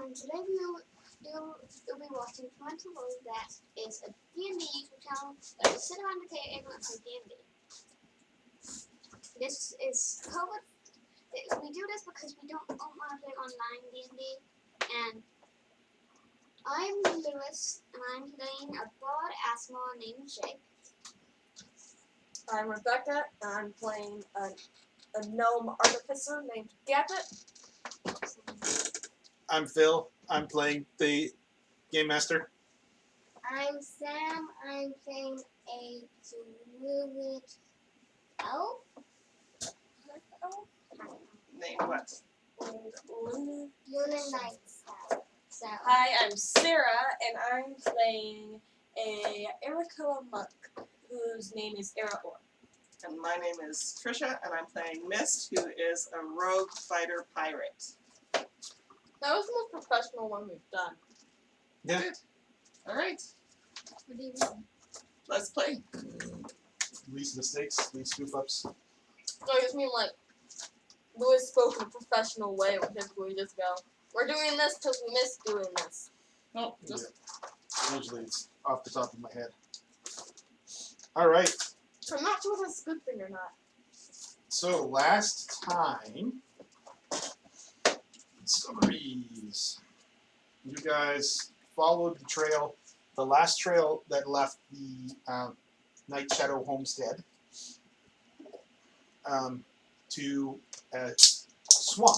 and today we'll be watching Parental World. That is a D&D YouTube channel that we sit around the table and play D&D. This is COVID. We do this because we don't want to play online D&D, and I'm Lewis, and I'm playing a broad asthma named Jake. I'm Rebecca, and I'm playing a gnome artificer named Gabbit. I'm Phil. I'm playing the Game Master. I'm Sam. I'm playing a druid elf. Name what? Luna Knights. So Hi, I'm Sarah, and I'm playing a Arakoa monk whose name is Eraor. And my name is Trisha, and I'm playing Mist, who is a rogue fighter pirate. That was the most professional one we've done. Yeah. Good. All right, what do you mean? let's play. Least mistakes, least goof ups. No, I just mean like Lewis spoke in a professional way with his we just go, we're doing this because we miss doing this. No, just Usually it's off the top of my head. Alright, So I'm not sure if that's a good thing or not. so last time, summaries. You guys followed the trail, the last trail that left the Night Shadow homestead to a swamp.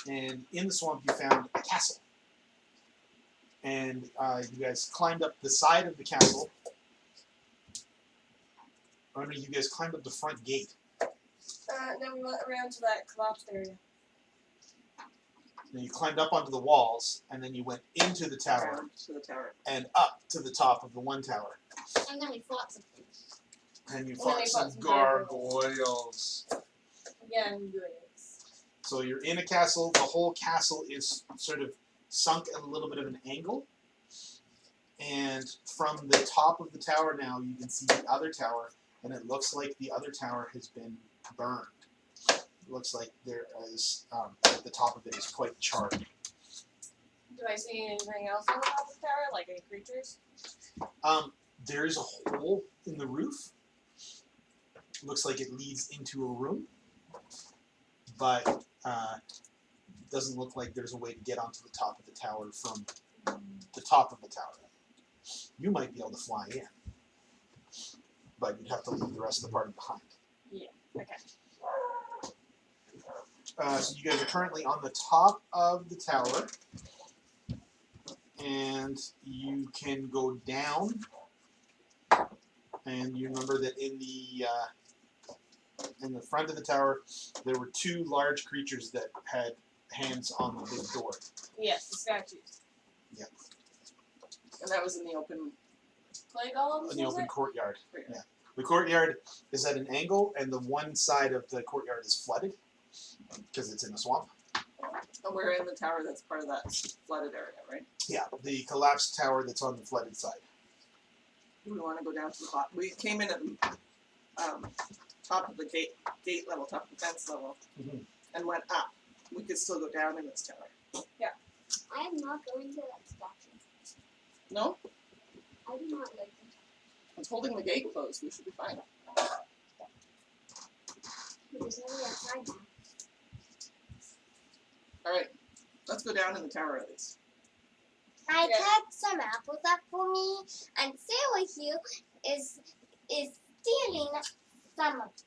And in the swamp you found a castle. And you guys climbed up the side of the castle. Or no, you guys climbed up the front gate. Then we went around to that collapsed area. Then you climbed up onto the walls, and then you went into the tower around to the tower. and up to the top of the one tower. And then we fought something. And you And then fought we some fought some gargoyles. Again, good. So you're in a castle. The whole castle is sort of sunk at a little bit of an angle. And from the top of the tower now, you can see the other tower, and it looks like the other tower has been burned. It looks like there is, at the top of it is quite charred. Do I see anything else on the top of the tower, like any creatures? There is a hole in the roof. Looks like it leads into a room, but doesn't look like there's a way to get onto the top of the tower from the top of the tower. You might be able to fly in, but you'd have to leave the rest of the party behind. Okay. So you guys are currently on the top of the tower, and you can go down. And you remember that in the front of the tower, there were two large creatures that had hands on the big door. Yes, the statues. Yep. And that was in the open. Clay golems, In the was open it? courtyard. Yeah. Yeah. The courtyard is at an angle, and the one side of the courtyard is flooded because it's in a swamp. And we're in the tower that's part of that flooded area, right? Yeah, the collapsed tower that's on the flooded side. Do we want to go down to the bottom? We came in at the top of the gate level, top of the fence level, Mhm. and went up. We could still go down in this tower. I am not going to that statue. No? I do not like it. It's holding the gate closed. We should be fine. But there's nobody outside now. All right. Let's go down in the tower at least. I Yeah. cut some apples up for me, and Sarah here is stealing some of them.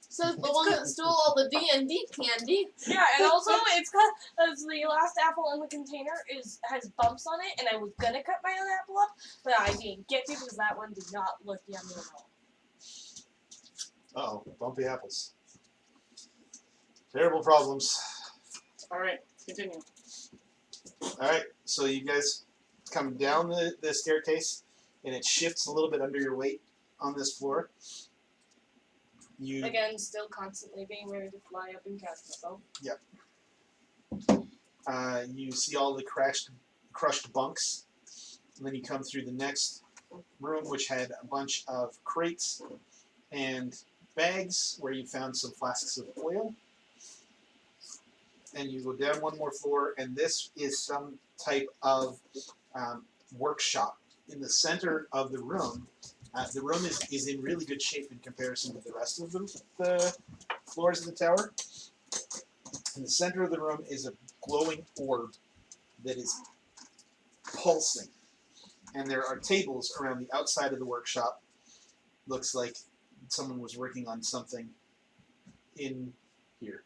So the one that stole all the D&D candy. Yeah, and also it's because the last apple in the container has bumps on it, and I was gonna cut my own apple up, but I didn't get to because that one did not look yummy at all. Uh-oh, bumpy apples. Terrible problems. All right. Continue. Alright, so you guys come down the staircase, and it shifts a little bit under your weight on this floor. You Again, still constantly being ready to fly up and cast myself. you see all the crushed bunks, and then you come through the next room, which had a bunch of crates and bags where you found some flasks of oil. and you go down one more floor, and this is some type of workshop. In the center of the room is in really good shape in comparison to the rest of the floors of the tower. In the center of the room is a glowing orb that is pulsing. And there are tables around the outside of the workshop. Looks like someone was working on something in here.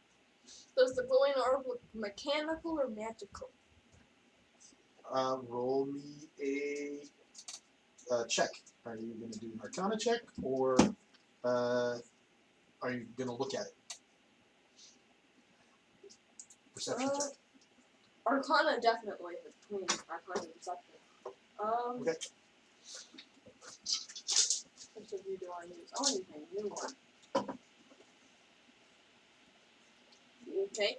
Does the glowing orb look mechanical or magical? Roll me a check. Are you going to do an Arcana check, or are you going to look at it? Perception check. Arcana definitely between Arcana and Perception. Okay. Which of you do I use? I want to use my new one. Okay.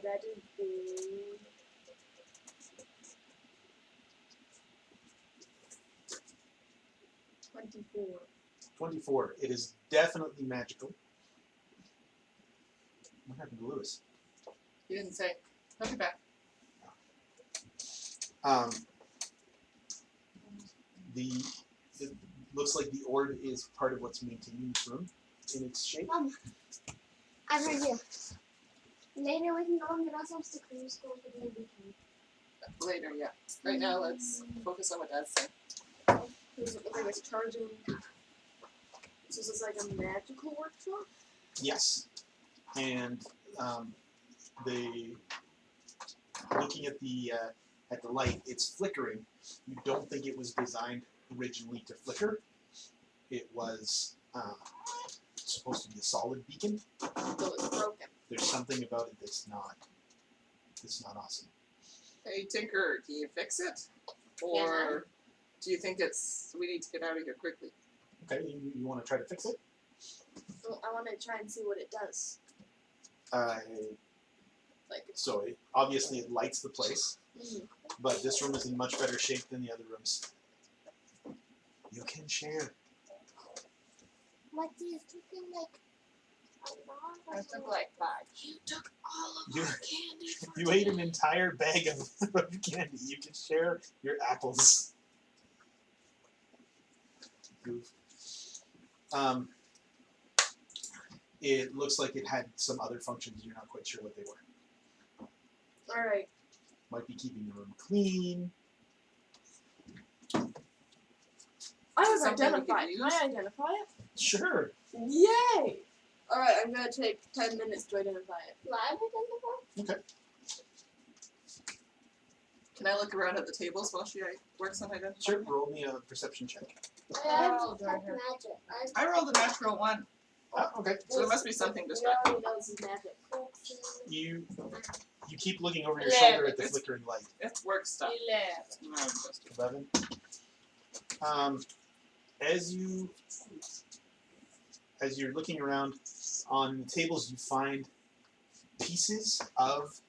That is the 24. 24. It is definitely magical. What happened to Lewis? You didn't say. Put it back. It looks like the orb is part of what's maintaining this room in its shape. I've heard you. Later we can go and get ourselves to cruise school for the weekend. Later, yeah. Right now, let's focus on what Dad's saying. Does it look like it's charging? So is this like a magical workshop? Yes, and looking at the light, it's flickering. You don't think it was designed originally to flicker. It was supposed to be a solid beacon. So it's broken. There's something about it that's not awesome. Hey, Tinker, can you fix it? Or do you think we need to get out of here quickly? Okay, you want to try to fix it? Well, I want to try and see what it does. So obviously it lights the place, but this room is in much better shape than the other rooms. You can share. What do you think, like, I took like 5. You took all of You- our candy for You ate an entire bag of candy. You can share your apples. Goof. It looks like it had some other functions. You're not quite sure what they were. Alright. Might be keeping the room clean. I was Something we could identified. Can use? I identify it? Sure. Yay! Alright, I'm gonna take 10 minutes to identify it. live identifier? Can I look around at the tables while she works on identifying? Sure. Roll me a perception check. I have Oh, detect darn. magic. I rolled a natural 1, Okay. so there must be something We distracting. already know this is magic. You keep looking over your shoulder at the It's- flickering light. It's work stuff. 11. No, just 11. As you're looking around on the tables, you find pieces of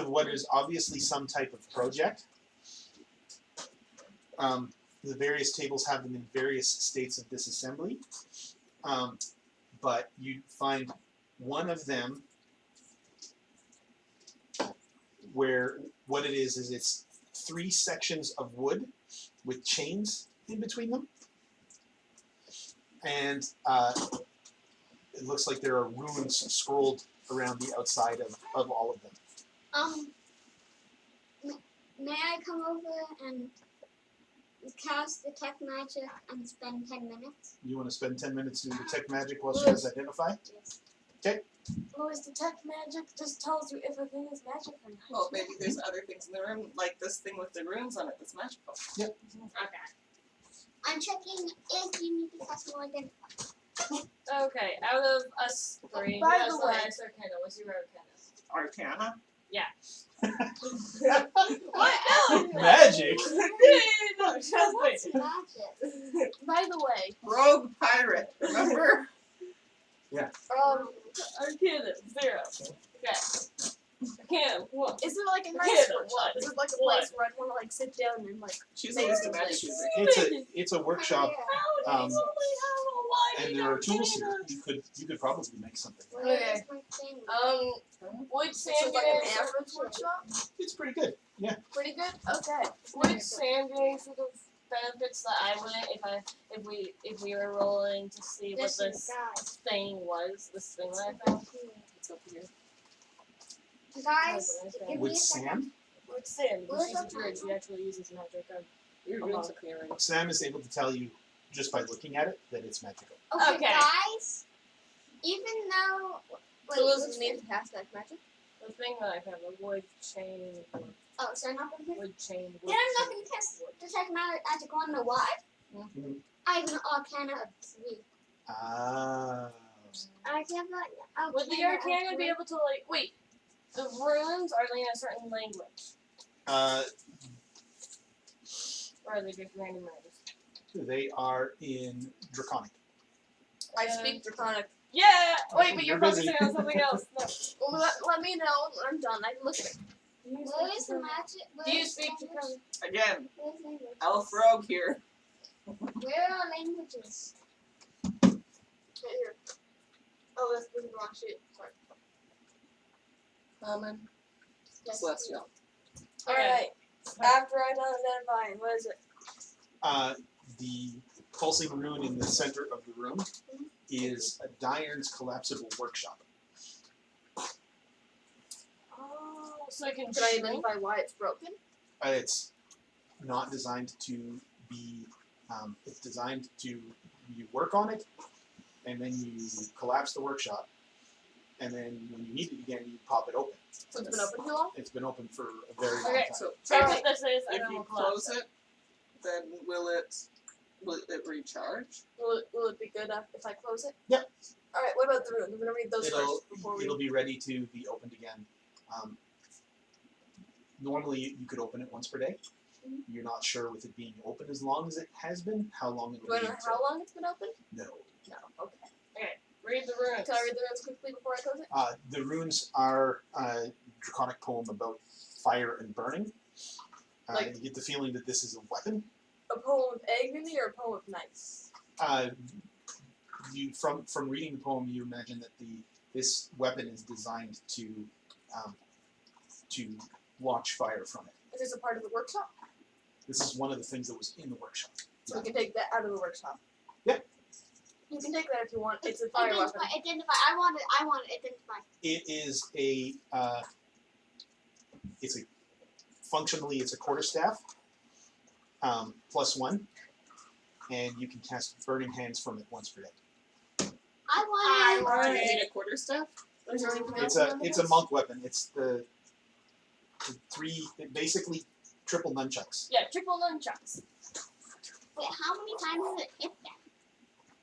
what is obviously some type of project. The various tables have them in various states of disassembly, but you find one of them where what it is it's 3 sections of wood with chains in between them, and it looks like there are runes scrolled around the outside of all of them. May I come over and cast detect magic and spend 10 minutes? You want to spend 10 minutes doing detect magic while she does identify? Yes. Louis, detect magic just tells you if a thing is magic or not. Well, maybe there's other things in the room, like this thing with the runes on it that's magical. Okay. I'm checking if you need to cast more identifier. Okay, out of us 3. By who the has way- highest Arcana? What's your Arcana? Arcana? What? No! Magic? No, trust me. What's magic? By the way, Rogue pirate, remember? Arcana, 0. Okay. Kim, what? Is it like a Yeah, nice but workshop? what? Is it like a What? place where I'd want to like sit down and like? She's Make always the some magic things. user. It's a workshop, How Um, do you only have a white and there are tools here. container? You could probably make something. Okay. my thing? Wood So it's like sanding. an average workshop. It's pretty good. Pretty good. Okay. Wood sanding for the benefits that I wouldn't if we were rolling to see what Listen, this guys. thing was. This thing that I found. It's up here. Guys, give me With a second. Sam, Wood sand. Because Where's she's a the druid. She actually uses magic. Your room's appearing. Sam is able to tell you just by looking at it that it's magical. Okay, Okay. guys. Even though, wait, So does which it need thing? to pass that magic? The thing that I found, the wood chain, Oh, so I'm not gonna hit. wood chain. Then I'm not gonna test detect magic. Want to know why? Mhm. I have an Arcana of 3. Ah. I have like Arcana. Would the of Arcana 3. be able to like wait? The runes are they in a certain language, or are they just random letters? They are in Draconic. I Yeah. speak Draconic. Yeah. Wait, but You're you're busy. focusing on something else. No. Well, let me know when I'm done. I can look at it. Where is the magic? Do you Where's speak language? Draconic? Again, Where's language? Elf Rogue here. Where are languages? Right here. Oh, this is the wrong sheet. Sorry. Common. Yes. Celestial. All right. After I done identifying, what is it? The pulsing rune in the center of the room is a Diurn's collapsible workshop. Oh, so I can Can I shrink? identify why it's broken? It's not designed to be. It's designed to you work on it, and then you collapse the workshop, and then when you need it again, you pop it open. So it's been open too long? It's been open for a very long Okay. time. So Check Alright. what this is. and if then you we'll collapse close it, then will it recharge? Will it be good if I close it? Yep. All right. What about the room? I'm gonna read those first before we. It'll be ready to be opened again. Normally, you could open it once per day. Mhm. You're not sure with it being open as long as it has been, how long it'll Do I be. know how long it's been open? No. No. Okay. Read the runes. Can I read the runes quickly before I close it? The runes are a draconic poem about fire and burning. Like- You get the feeling that this is a weapon. A poem of agony or a poem of nice? You from reading the poem, you imagine that this weapon is designed to launch fire from it. Is this a part of the workshop? This is one of the things that was in the workshop. So we can take that out of the workshop. Yep. You can take that if you want. It's a fire weapon. Identify. I want it. Identify. It is functionally it's a quarterstaff, +1, and you can cast burning hands from it once per day. I want it. Do you need a quarterstaff? Is there anything It's else? a monk weapon. It's the basically triple nunchucks. Yeah, triple nunchucks. Wait, how many times does it hit that?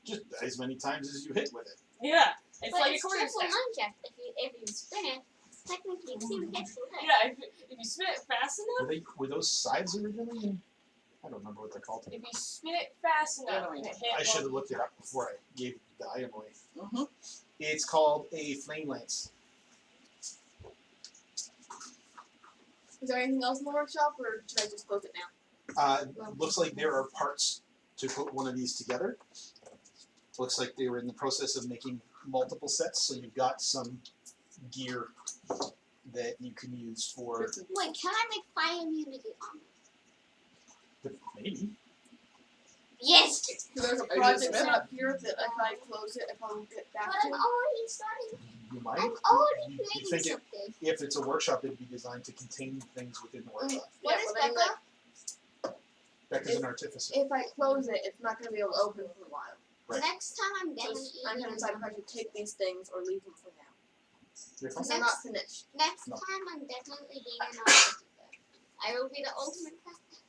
Just as many times as you hit with it. Yeah, it's But like a it's quarter triple stack. nunchuck. If you spin it, technically two hits. Yeah, if you spin it fast enough, Were those sides originally? I don't remember what they're called. if you spin it fast enough, and it hit I should have one- looked it up before I gave the item away. Mm-hmm. It's called a flame lance. Is there anything else in the workshop, or should I just close it now? Looks like there are parts to put one of these together. Looks like they were in the process of making multiple sets, so you've got some gear that you can use for Wait, can I make fire immunity on it? maybe. Yes. So there's a I project just set read up here that if I close it, if I will get back But to I'm it. already starting. You might. I'm already You creating think something. if it's a workshop, it'd be designed to contain things within the workshop. What Yeah, is but I mean, Becca? Becca's an artificer. If I close it, it's not going to be able to open for a while. Right. Next time I'm So definitely I'm eating. going to decide if I should take these things or leave them for now. You're fine. Because they're not finished. Next No. time I'm definitely being an artificer. I will be the ultimate crafter.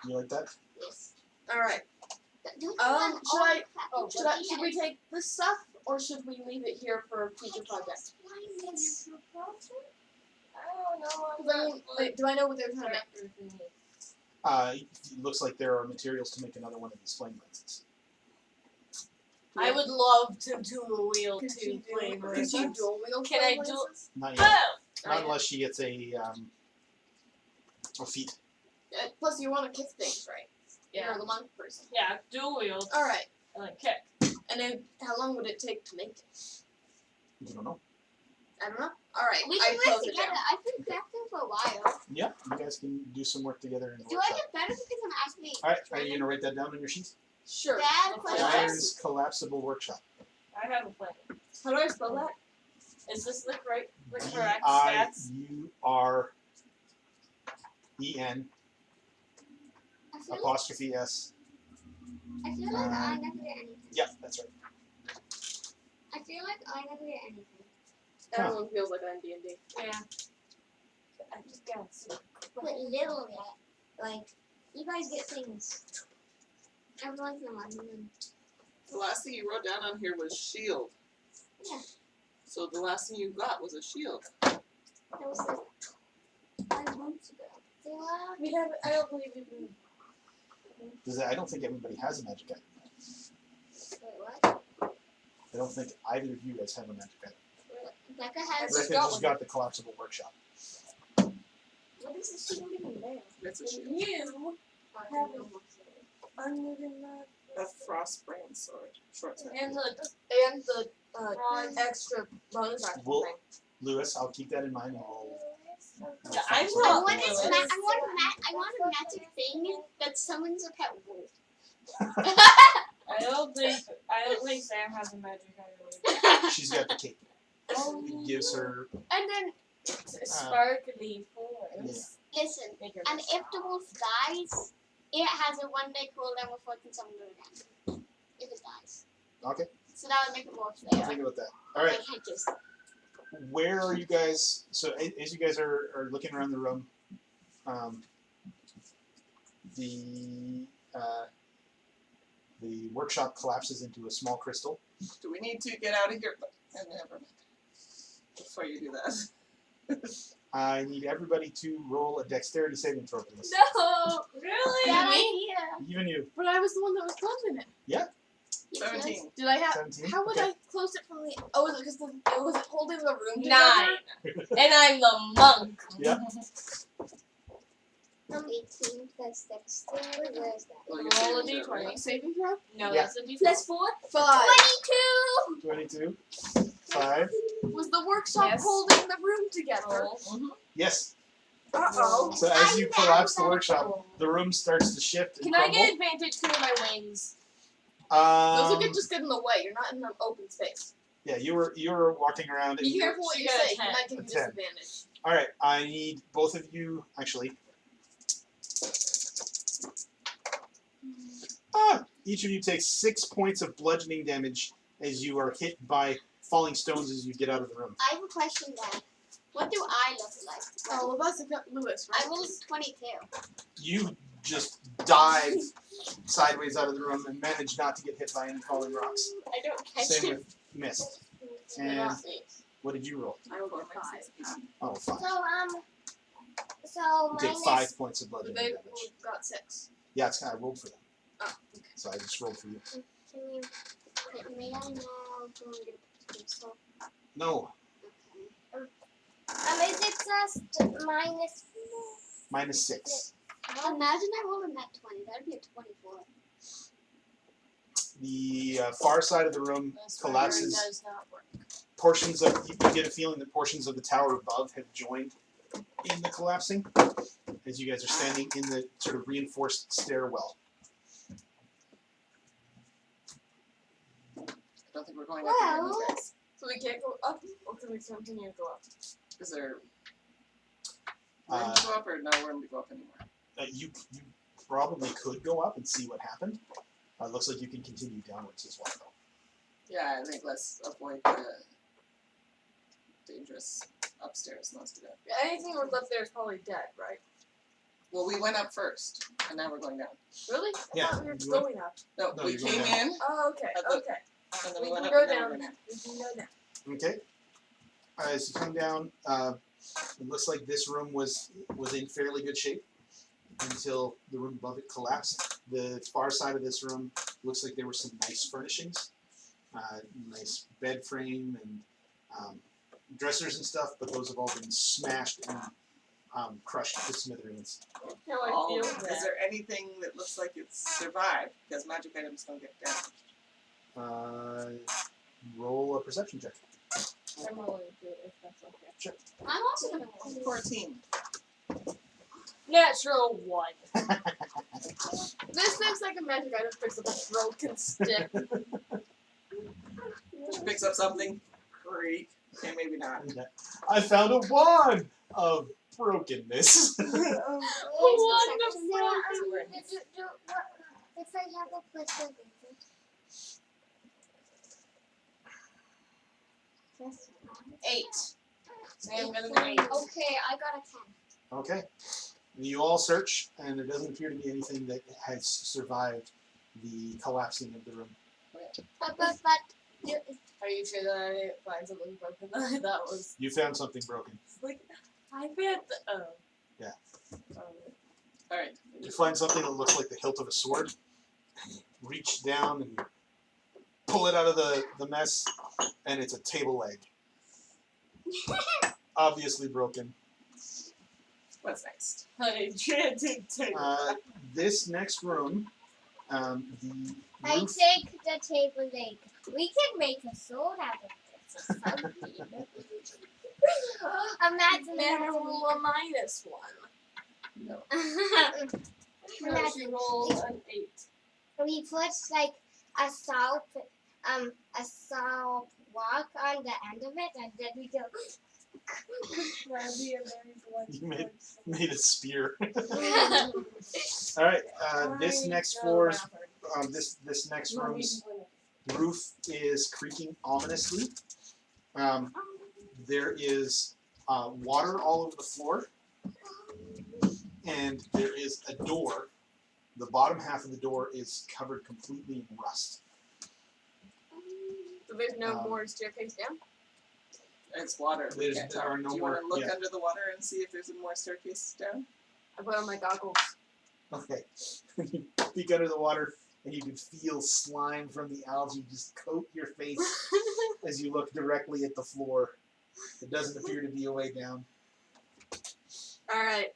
You like that? Yes. Alright. Don't you Um, want should all I- the crafting Should we take this stuff or should we leave it here for future projects? I don't know. I'm Because I mean, not, wait, do I know what they're trying to make? character thingy. It looks like there are materials to make another one of these flame lenses. I would love to dual wield Could two you flame Could you lances. dual wield Can I flame dual- lances? Not yet. Oh, Not unless she gets a feat. Plus, you want to kick things, right? Yeah. You're the monk person. Yeah, dual wield. All right. And then kick. And then, how long would it take to make it? You don't know. I don't know. All right. We I can close work it together. down. I've been crafting for a while. Yeah, you guys can do some work together in the Do I workshop. get better because I'm actually Alright, are you gonna write that down on your sheet? Sure. bad Okay. question? Dyer's Collapsible Workshop. I have a plan. How do I spell that? Is this the correct stats? D-I-U-R-E-N I feel, apostrophe S. I feel like I never get anything. Yeah, that's right. I feel like I never get anything. Huh. Everyone feels like I'm D&D. Yeah. I just got some. But little yet. Like, you guys get things. Every once in a while. and then- The last thing you wrote down on here was shield. Yeah. So the last thing you got was a shield. That was like 5 months ago. They were. We have. I don't believe we do. I don't think everybody has a magic item. Wait, what? I don't think either of you guys have a magic item. Becca has. just Rebecca got just one. got the collapsible workshop. What is the shield even there? It's a shield. You Have unmoving that. A frostbrand sword. Short sword. And the extra bonus action Well- thing. Lewis, I'll keep that in mind and we'll Yeah, I find will. I something. want Lewis. this I want a magic thing that summons a pet wolf. I don't think Sam has a magic item. She's got the cape. Oh, It gives her And then, sparkly force. listen, Make her and if the wolf dies, it has a 1-day cooldown before it can summon it again. If it dies. Okay. So that would make it more I'll fair. think about that. Alright, I can't just. where are you guys? So as you guys are looking around the room, the workshop collapses into a small crystal. Do we need to get out of here? Never mind. Before you do that. I need everybody to roll a dexterity saving throw for this. No! Really? Bad Me? idea. Even you. But I was the one that was closing it. Yes. 17. Did I have? 17? How would Okay. I close it from the? Oh, was it because it was holding the room together? 9. And I'm the monk. Yeah. 18 plus dexterity. Where is that? Well, you're Roll a saving throw, d20. right? Saving throw. No, Yeah. that's a d4. Plus 4? 5. 22! 22. 5. Was the workshop Yes. holding the room together? Roll. Yes. Uh-oh. So as you collapse the workshop, the room starts to shift and Can I crumble. get advantage because of my wings? Those will just get in the way. You're not in an open space. Yeah, you were walking around. And Be you were- careful what you you got a say. You 10. might take A a 10. disadvantage. All right, I need both of you actually. Each of you takes 6 points of bludgeoning damage as you are hit by falling stones as you get out of the room. I have a question then. What do I look like? Oh, well, that's Lewis, right? I rolled 22. You just dive sideways out of the room and manage not to get hit by any falling rocks. I don't catch Same it. with missed. They're And not me. what did you roll? I rolled a 5. Oh, 5. So You take minus 5 points of bludgeoning They damage. got 6. Yeah, it's kind of rolled for them. Oh, okay. So I just rolled for you. Can you may I now go and get a pistol? No, Is it just minus? -6. Imagine I rolled a net 20. That'd be a 24. The far side of the room This collapses. does not work. Portions of you get a feeling that portions of the tower above have joined in the collapsing as you guys are standing in the sort of reinforced stairwell. I don't think we're going up again, you Well- guys. So we can't go up, or can we continue to go up? Is there room Uh, to go up or no room to go up anymore? You probably could go up and see what happened. Looks like you can continue downwards as well, though. Yeah, I think let's avoid the dangerous upstairs most of it. Anything that was up there is probably dead, right? Well, we went up first, and now we're going down. Really? Yeah, I thought we were just you went- going up. No, No, we you're going came down. in, Oh, okay, At the- okay. and then We we went can up, go and now down. we're going down. We can go down. Okay. As you come down, it looks like this room was in fairly good shape until the room above it collapsed. The far side of this room looks like there were some nice furnishings, nice bed frame and dressers and stuff, but those have all been smashed and crushed to smithereens. How I Oh, feel is there anything that looks like it's survived? Because magic items don't get damaged. Roll a perception check. I'm willing to do it if that's okay. I'm also gonna roll. 14. Natural 1. This looks like a magic item picks up a broken stick. She picks up something. Great. Okay, maybe not. I found a wand of brokenness. What's the Wonderful. if I have a plus of just 8. Sam got an 8. Okay, I got a 10. Okay. You all search, and there doesn't appear to be anything that has survived the collapsing of the room. But Are you sure that I didn't find something broken? I thought was You found something broken. like I found the Yeah. Alright. You find something that looks like the hilt of a sword. Reach down and pull it out of the mess, and it's a table leg. Obviously broken. What's next? I chanted to. This next room, the I roof. take the table leg. We can make a sword out of this or something. Imagine And that. roll a -1. No. No, she rolled an 8. We put like a salt rock on the end of it, and then we go. That'd be a very blunt You made- choice. Made a spear. All right. This I next know floor's Maverick. this next Well, room's we can roof is creaking ominously. There is water all over the floor, and there is a door. The bottom half of the door is covered completely in rust. So there's no Um, more staircase down? It's water. We There can't are talk. no Do you more- want to look yeah. under the water and see if there's more staircase down? I put on my goggles. Okay. You peek under the water, and you can feel slime from the algae just coat your face as you look directly at the floor. It doesn't appear to be a way down. Alright.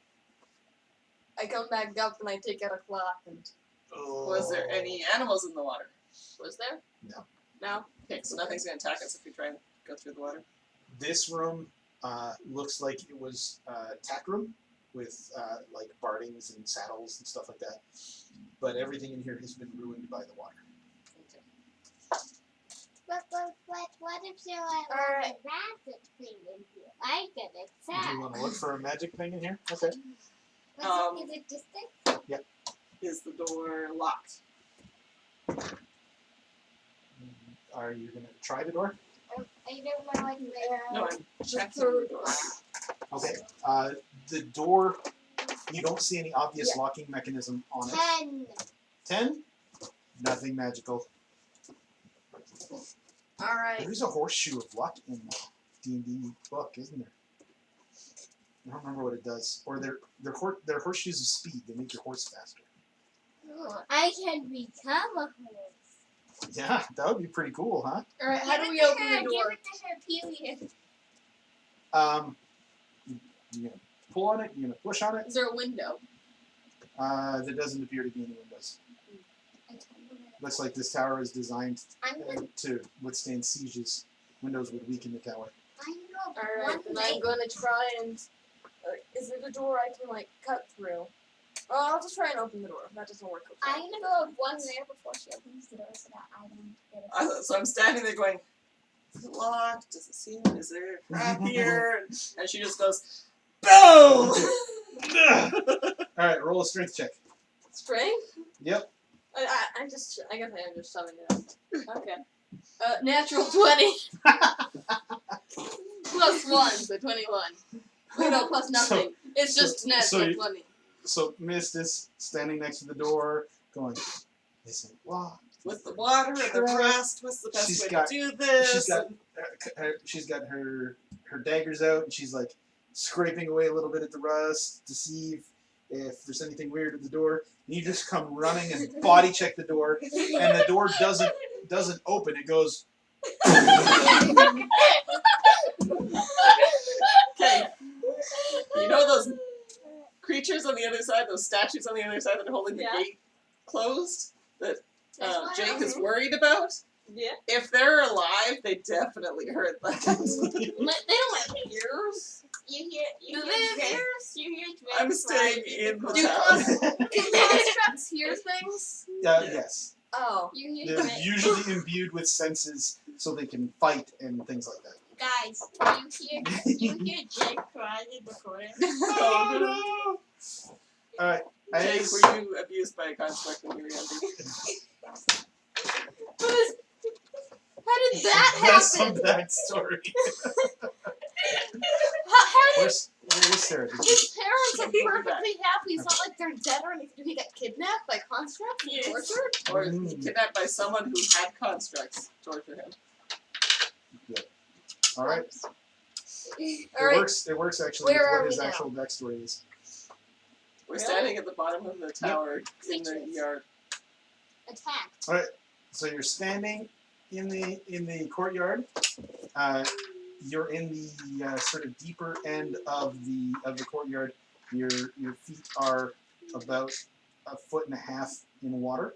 I come back up and I take out a cloth and Was there any animals in the water? was there? No. No? Okay, so nothing's going to attack us if we try and go through the water. This room looks like it was a tack room with like bardings and saddles and stuff like that. But everything in here has been ruined by the water. But what if there are Alright. a magic thing in here? I get it. Do you want to look for a magic thing in here? Okay. Is it distant? Is the door locked? Are you going to try the door? I don't know where. No, I'm checking the door. Okay. The door, you don't see any obvious locking mechanism on it. 10. 10? Nothing magical. Alright. There's a horseshoe of luck in the D&D book, isn't there? I don't remember what it does. Or they're horseshoes of speed. They make your horse faster. I can become a horse. Yeah, that would be pretty cool, huh? Alright, how do Give we it to open her, the door? Give it to her, period. You're going to pull on it. You're going to push on it. Is there a window? There doesn't appear to be any windows. Looks like this tower is designed I'm gonna. to withstand sieges. Windows would weaken the tower. I know. Alright, then I'm gonna try and. Is it a door I can, like, cut through? Oh, I'll just try and open the door. That doesn't work. Okay. I'm gonna go one there before she opens the door so that I don't get it. So I'm standing there going, is it locked? Does it seem? Is there a crap here? And she just goes, boom! Alright, roll a strength check. Strength? Yep. I guess I'm just shoving it up. Okay. Natural 20. Plus 1, so 21. Oh no, plus nothing. It's just natural 20. So Mist is standing next to the door, going, "Is it locked?" With the water and the crust, what's the best She's way got- to do this? She's got her daggers out, and she's like scraping away a little bit at the rust to see if there's anything weird at the door. And you just come running and body check the door, and the door doesn't open. It goes. those statues on the other side that are holding the Yeah. gate closed that That's why Jake I'm- is worried about. Yeah. If they're alive, they definitely heard that. They don't have ears. You hear Do they have Drake- ears? You hear Drake I'm staying crying in the the Do town. Can constructs hear things? Yes. Oh. You hear They're Drake. usually imbued with senses so they can fight and things like that. Guys, you hear Jake crying in the corner. Oh no! Alright. Jake, As, were you abused by a construct when you were younger? How did that that's some happen? backstory. How Where's Sarah? Did you- his parents are She'll be back. perfectly happy. It's not like they're dead or anything. Did he get kidnapped by constructs and Yes. tortured? Or kidnapped by someone who had constructs torture him? Alright. Alright. It works actually Where with are what we his now? actual backstory is. We're Really? standing at the bottom of the tower in the Creatures. yard. Attacked. So you're standing in the courtyard. You're in the sort of deeper end of the courtyard. Your feet are about 1.5 feet in water.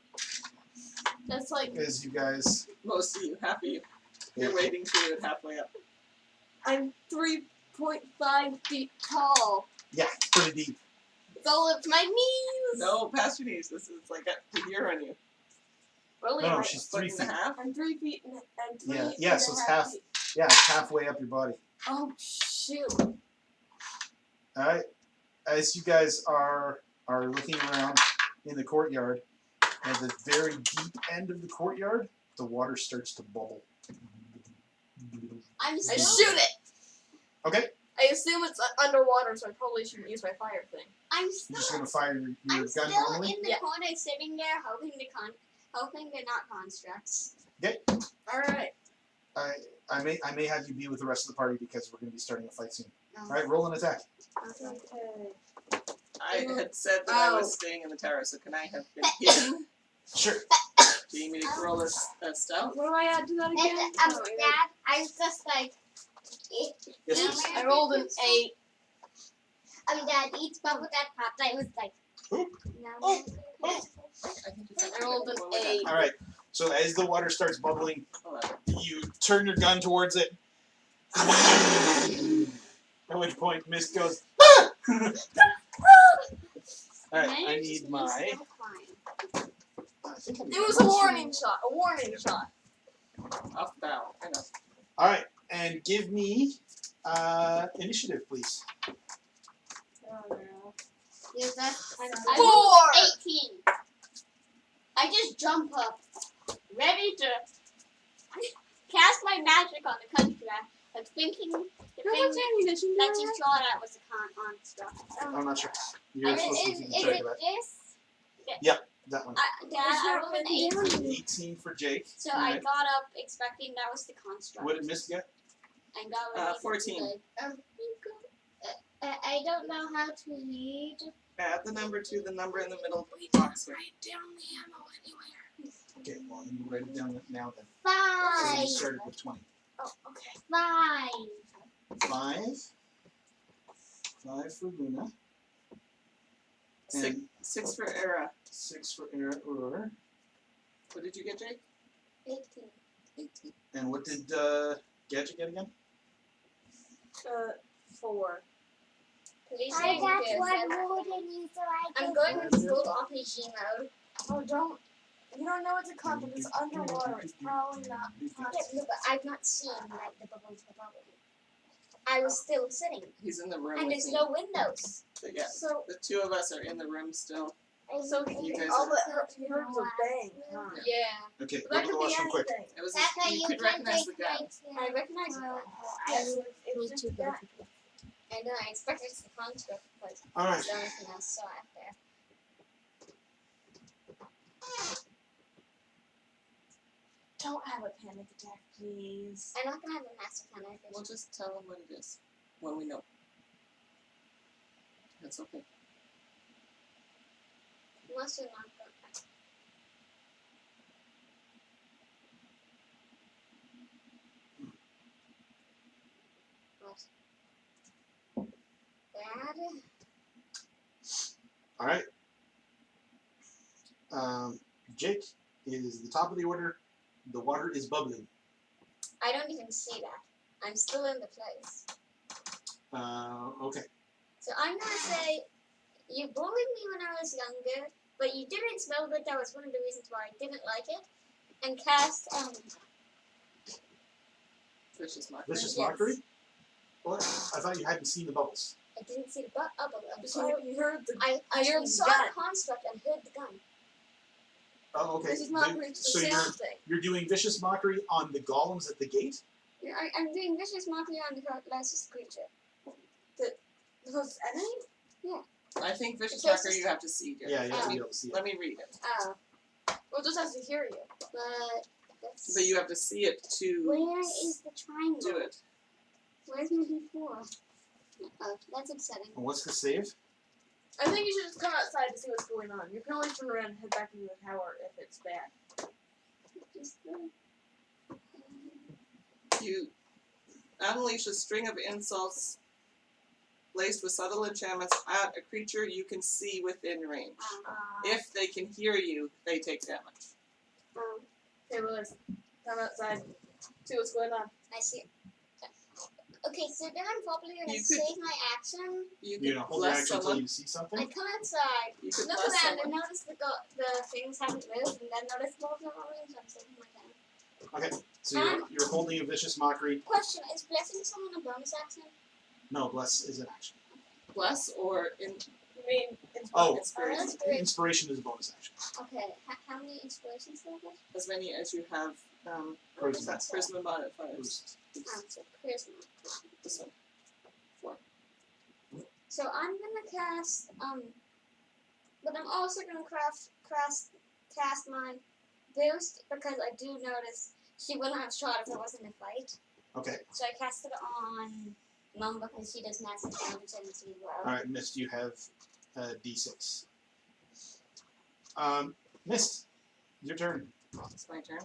That's like As you guys, Most of you, half of you. You're Yeah. wading through it halfway up. I'm 3.5 feet tall. yeah, pretty deep. It's all up to my knees. No, past your knees. This is like up to here on you. Really? No, am I- she's Foot 3 and feet. a half. I'm 3 feet and three. Yeah, and yeah, a so it's half half. feet. Yeah, it's halfway up your body. Oh shoot! All right. As you guys are looking around in the courtyard, at the very deep end of the courtyard, the water starts to bubble. I'm I still. shoot it. Okay, I assume it's underwater, so I probably shouldn't use my fire thing. I'm you're still. just gonna fire your I'm gun still normally. in the Yeah. corner, sitting there, hoping they're not constructs. All right. I may have you be with the rest of the party because we're gonna be starting a fight soon. No. All right, roll an attack. Okay. I had said that I was staying in the tower, so can I have been hidden? Sure. Do you need me to roll a stealth? What do I add to that again? Dad, I was just like. Yes, Yeah, please. I rolled an 8. Dad, each bubble that popped, I was like. Oop. No. Oh. I think it's I rolled an What was that? 8. All right. So as the water starts bubbling, 11. you turn your gun towards it. At which point, Mist goes. "Ah!" All right, I need my. I think I'm It was a warning shot. A warning shot. Off the bow. I know. All right, and give me initiative, please. Yes, that's. 4. 18. I just jump up, ready to cast my magic on the construct, but thinking the How thing much ammunition do that I you have? shot at was a construct. I'm not sure. You're supposed to keep Is track it of that. this? That one. Dad, I rolled an 18. 18 for Jake. So I Right. got up expecting that was the construct. What did Mist get? I got ready 14. to I don't know how to read. Add the number to the number in the middle box. Here. down the ammo anywhere. Okay, well, you write it down now then. So 5. you started with 20. Oh, okay. 5. 5. 5 for Luna. Six, And 6 for Era. 6 for Error. What did you get, Jake? 18. 18. And what did Gadget get again? 4. Please I don't got give one them- more than you, so I I'm can. going with full RPG mode. Oh, don't. You don't know it's a concept. It's underwater. It's probably not. Yeah, no, but I've not seen like the bubbles were bubbling. I was still sitting, He's in the room and with there's me. no windows. But yeah, So, the two of us are in the room still. so You guys all are- that he heard was a bang. Huh? Yeah. Okay, But go that to the could be washroom quick. anything. It was Becca, you you could can recognize the take gun. I recognize it. Yes, It was just too a good. guy. And I expected it's the construct, but Alright. there's nothing else so out there. Don't have a panic attack, please. I'm not gonna have a master plan. I We'll think. just tell them what it is when we know. That's okay. Unless you're not gonna. Dad, All right. Jake is the top of the order. The water is bubbling. I don't even see that. I'm still in the place. Okay. So I'm gonna say you bullied me when I was younger, but you didn't smell good. That was one of the reasons why I didn't like it. And cast Vicious mockery. Vicious Yes. mockery? What? I thought you hadn't seen the bubbles. I didn't see the butt up of it. You heard the I heard saw gun. the construct and heard the gun. Oh, okay. This is not the So same you're thing. you're doing vicious mockery on the golems at the gate? I'm doing vicious mockery on the closest creature. The closest enemy? I think vicious The closest- mockery you have to see. Dear. Yeah, you have to be able to see it. Let me read it. Oh, Well, just has to hear you. but that's... But you have to see it to Where is the triangle? do it. Where's my D4? Oh, that's upsetting. And what's the save? I think you should just come outside to see what's going on. You can always turn around and head back into the tower if it's bad. Just You unleash a string of insults laced with subtle enchantments at a creature you can see within range. If they can hear you, they take damage. Okay, Willis, come outside. See what's going on. I see it. Okay, so then I'm probably gonna You could- save my action. You You're can gonna hold your bless action until someone. you see I something? come outside, You could look bless around, and someone. notice the things haven't moved, and then notice the balls are not moving, so I'm saving my time. Okay. So you're holding a vicious mockery. Question: is blessing someone a bonus action? No, bless is an action. Bless or in You mean it's Oh. inspiration. That's great. Inspiration is a bonus action. Okay, how many inspirations do I get? As many as you have What does Charisma. that say? charisma modifiers. Boost. Oh, so charisma. This one. 4. So I'm gonna cast but I'm also gonna cast my boost because I do notice she wouldn't have shot if it wasn't a fight. Okay. So I cast it on Mum because she does massive damage and she well. Alright, Mist, you have D6. Mist, your turn. It's my turn.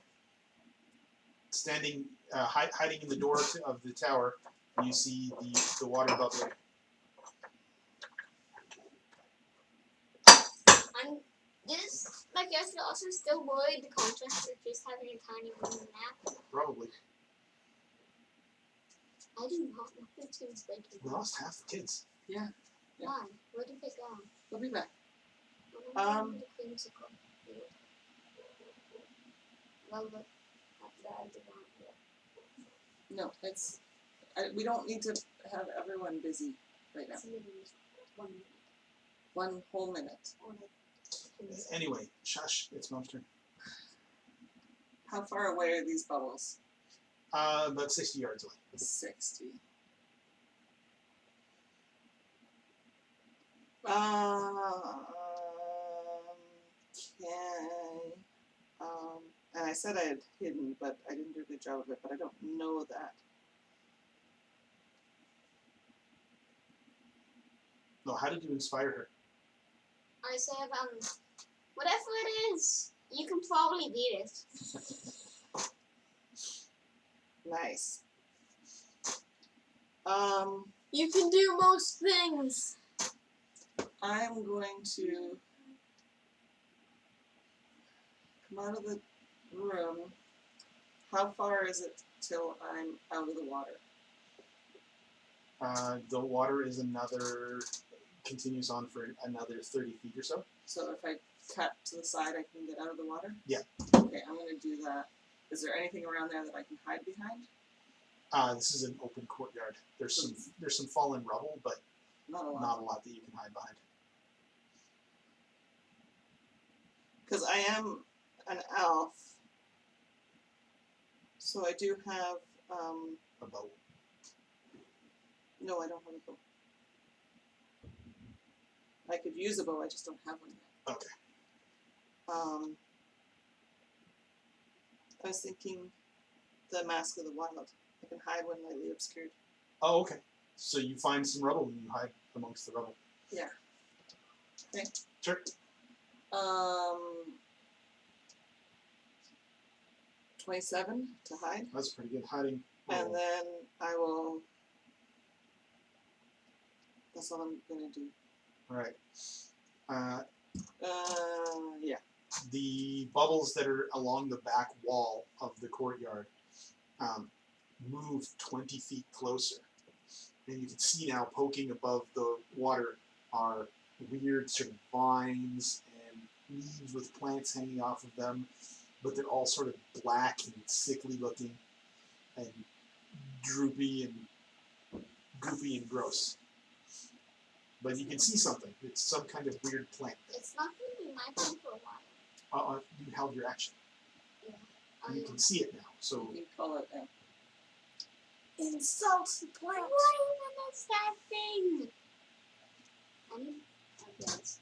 Standing, hiding in the door of the tower, you see the water bubbling. My guess will also still void the contrast for just having a tiny room nap. Probably. I do not know who to explain to We you. lost half the kids. Yeah. Why? Where did they go? We'll be back. The creamsicle. Well, but I did not hear. No, it's. We don't need to have everyone busy right now. It's literally 1 minute. 1 whole minute. Or like 2 minutes. Anyway, shush, it's Mom's turn. How far away are these bubbles? About 60 yards away. 60. Okay. And I said I had hidden, but I didn't do a good job of it, but I don't know that. No, how did you inspire her? I said, whatever it is, you can probably beat it. Nice. You can do most things. I'm going to come out of the room. How far is it till I'm out of the water? The water is continues on for another 30 feet or so. So if I cut to the side, I can get out of the water? Yeah. Okay, I'm going to do that. Is there anything around there that I can hide behind? This is an open courtyard. There's some fallen rubble, but Not a lot. not a lot that you can hide behind. Because I am an elf. So I do have, A bow. no, I don't have a bow. I could use a bow, I just don't have one yet. Okay. I was thinking the Mask of the Wild. I can hide when lightly obscured. Oh, okay. So you find some rubble and you hide amongst the rubble. Yeah. Okay. Sure. 27 to hide. That's pretty good hiding. And then I will. That's all I'm gonna do. Alright. Yeah. The bubbles that are along the back wall of the courtyard move 20 feet closer. And you can see now poking above the water are weird sort of vines and leaves with plants hanging off of them, but they're all sort of black and sickly looking and droopy and goopy and gross. But you can see something. It's some kind of weird plant. It's not going to be my turn for a while. You held your action. I You can see it now. So You call it now. Insult the plant. What even is that thing? Yes.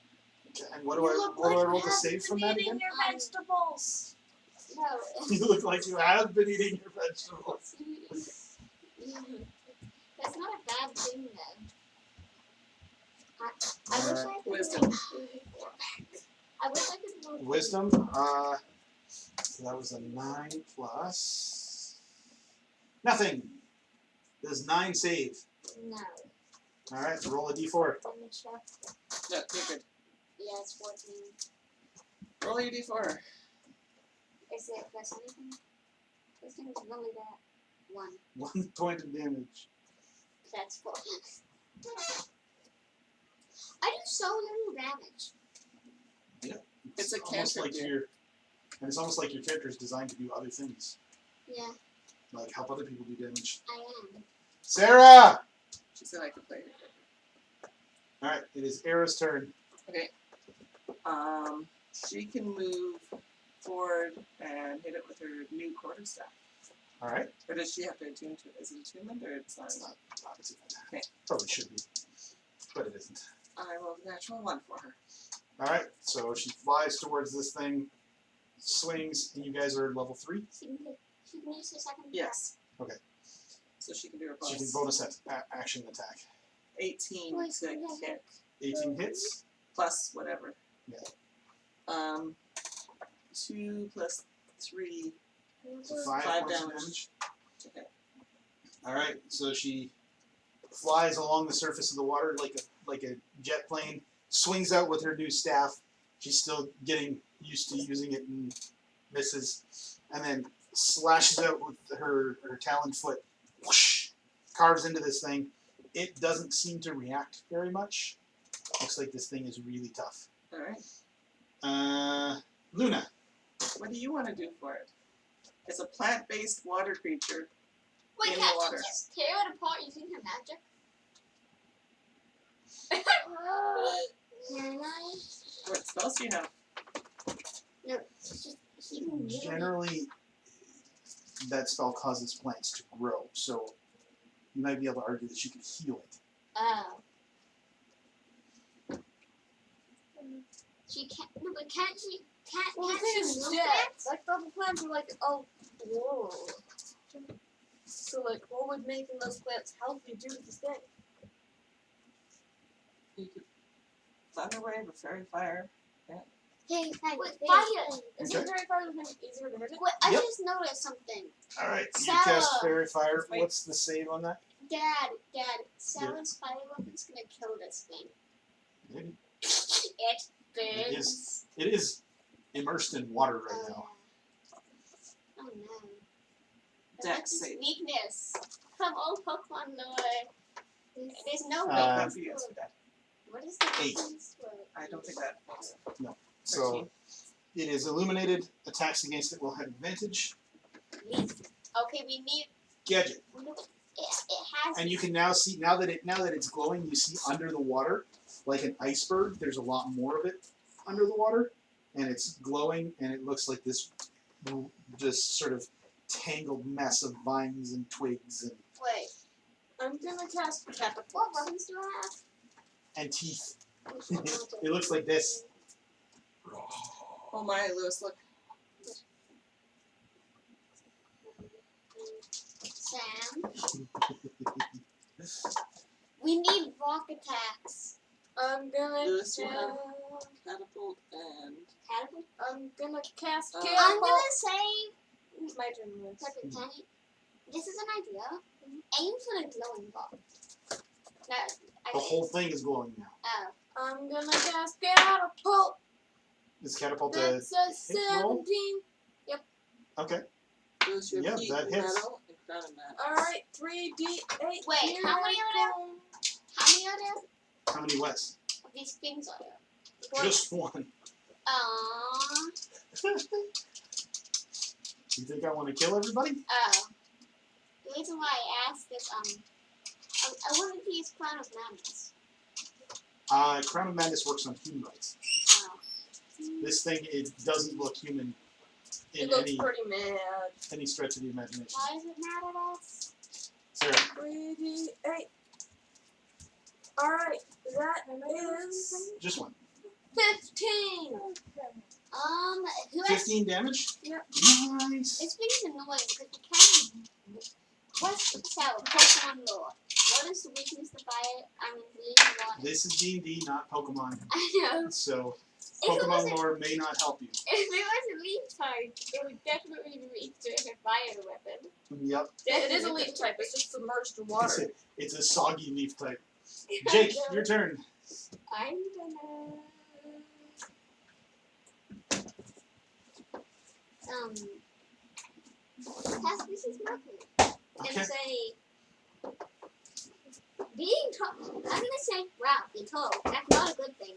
okay, and what do I roll to save from that again? Your vegetables. No. You look like you have been eating your vegetables. That's not a bad thing though. I wish Alright. I could Wisdom. I wish I could roll Wisdom. So that was a 9 plus nothing. Does 9 save? No. All right, roll a d4. Let me check. No, you're good. Yeah, it's 14. Roll your d4. Is it plus anything? This thing's really that. 1. 1 point of damage. That's 4. I do so little damage. It's a almost cantrip, like dude. it's almost like your character is designed to do other things, Yeah, like help other people do damage. I am. Sarah. She said I could play it. All right, it is Era's turn. She can move forward and hit it with her new quarterstaff. All right. Or does she have to attune to it? Is it attunement or it's not? It's not obviously Okay. probably should be, but it isn't. I rolled a natural 1 for her. All right, so she flies towards this thing, swings, and you guys are level 3. She can use her second attack. Yes. Okay. So she can do her She bonus. can bonus action attack. 18 Wait, to yeah. hit. 18 hits. Plus whatever. Yeah. 2 plus 3. So 5 5 points of damage. damage. Okay. All right, so she flies along the surface of the water like a jet plane, swings out with her new staff. She's still getting used to using it and misses, and then slashes out with her taloned foot, whoosh, carves into this thing. It doesn't seem to react very much. Looks like this thing is really tough. Alright. Luna. What do you want to do for it? It's a plant-based water creature. Wait, In the can't water. you just tear it apart using her magic? Can I? What spells do you have? No, it's just she can literally. Generally, that spell causes plants to grow, so you might be able to argue that she could heal it. Oh. She can't. No, but can't she? Well, the Can't thing she is move dead. that? Like, the plants are like, oh, whoa. So, like, what would making those plants healthy do to this thing? You could thunder wave or fairy fire. Hey, fire! Is Okay. it very far to make it easier to hit it? Wait, I Yep. just noticed something. All right, you Sarah. cast Fairy Fire. Wait. What's the save on that? Dad, Sarah's fire weapon's gonna kill this thing. Maybe. It burns. It is. It is immersed in water right now. Oh no. I Dex like this save. weakness. Come on, Pokemon lore. There's no way. Not for you, it's for that. What is the 8. weakness for? I don't think that works. So 13. it is illuminated. Attacks against it will have advantage. Okay, we need. Gadget. It has. And you can now see now that it's glowing. You see under the water, like an iceberg. There's a lot more of it under the water, and it's glowing, and it looks like this just sort of tangled mess of vines and twigs Wait. I'm gonna cast Catapult. What weapons do I have? and teeth. It looks like this. Oh my, Lewis, look. Sam. We need rock attacks. I'm gonna Lewis, you have cast. catapult and Catapult. I'm gonna cast I'm I'm Catapult. gonna say. It's my turn, Lewis. Perfect, Tiny. This is an idea. Aim for the glowing ball. No, I The whole thing is glowing now. Oh. I'm gonna cast catapult. Is catapult a That's a hit roll? 17. Okay. Does your Yeah, heat that hits. metal and crown of madness. Alright, 3d8. Wait, Here how many I are go. How many are there How many Wes? of these things are there? Just one. You think I want to kill everybody? The reason why I asked is, I wanted to use Crown of Madness. Crown of Madness works on human rights. This thing, it doesn't look human It in looks pretty mad. any stretch of the imagination. Why is it mad at us? Sarah, 3d8. Alright, that is just one. 15. Who has 15 damage? Yep. Nice. It's being annoying because we can't. What's Pokemon lore? What is the weakness to fire? I mean, water. This is D&D, not Pokemon. I know. So, If it Pokemon wasn't- lore may not help you. If it was a leaf type, it would definitely be weak to a fire weapon. Yep. It is a leaf type, it's just submerged in water. It's a soggy leaf type. Jake, your turn. I'm gonna pass this is Mercury Okay. and say being tall. I'm gonna say wow, being tall. That's not a good thing.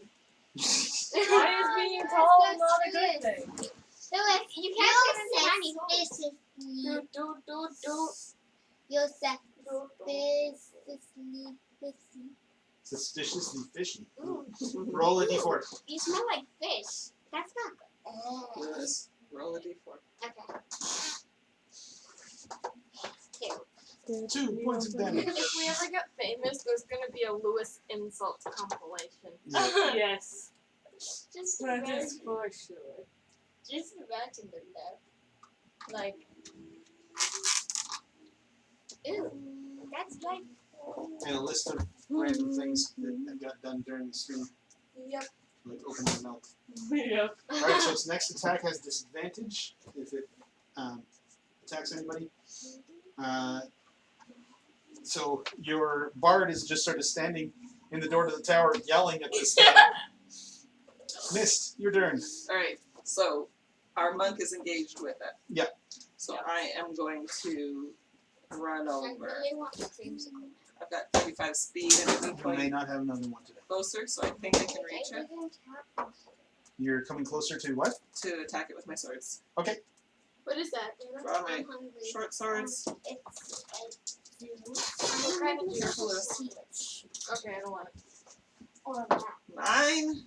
Why is being tall That's not a good. good thing? So if you can't get into tiny holes. Do, do, do, do. Yosef, Suspiciously fishy. ooh, Roll a d4. you smell like fish. That's not good. Yes. Roll a d4. Okay. 2 points of damage. If we ever get famous, there's gonna be a Lewis insult compilation. Yeah. Yes. Just That imagine, is for sure. just imagine them though. Like, Ew, that's like. And a list of random things that got done during the stream, yep. like opening the mouth. Yep. Alright, so its next attack has disadvantage if it attacks anybody. So your bard is just sort of standing in the door to the tower yelling at this thing. Mist, your turn. Alright, so our monk is engaged with it. Yeah. So I am going to run I over. really want the creamsicle. I've got 35 speed and a You may point not have another one today. closer, so I think I can reach it You're coming closer to what? to attack it with my swords. What is that? Draw my I'm hungry. short swords. It's What kind of deer? Peach. Okay, I don't want it. Or that. 9.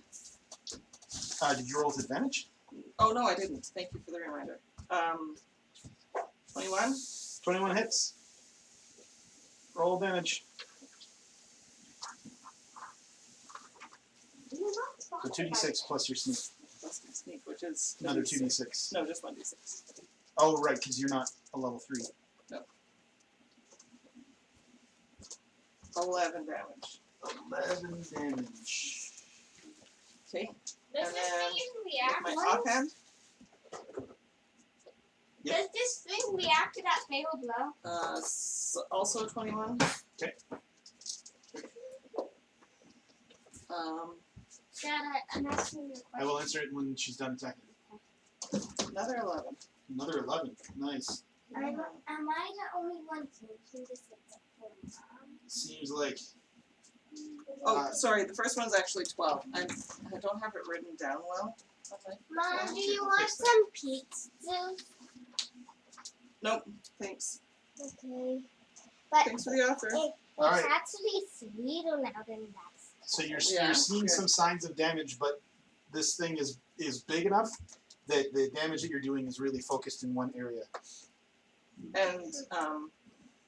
Did you roll with advantage? Oh no, I didn't. Thank you for the reminder. 21. 21 hits. Roll damage. You're not So talking 2d6 plus your sneak. Plus my sneak, which is Another 2d6. 2d6. No, just 1d6. Oh, right, because you're not a level 3. 11 damage. 11 damage. Okay. Does And this then thing with react? my What? offhand, Yep. Does this thing react to that fatal blow? also 21. Okay. Dad, I'm asking you a question. I will answer it when she's done attacking. Another 11. Another 11. Nice. Am I the only one who this is Seems like Oh, sorry, the first one's actually 12. I don't have it written down well. Okay. Mom, do you We'll want fix it. some pizza? Nope, thanks. Okay. But Thanks for the offer. it's Alright. actually sweeter now than that. so. You're Yeah, seeing sure. some signs of damage, but this thing is big enough that the damage that you're doing is really focused in one area. And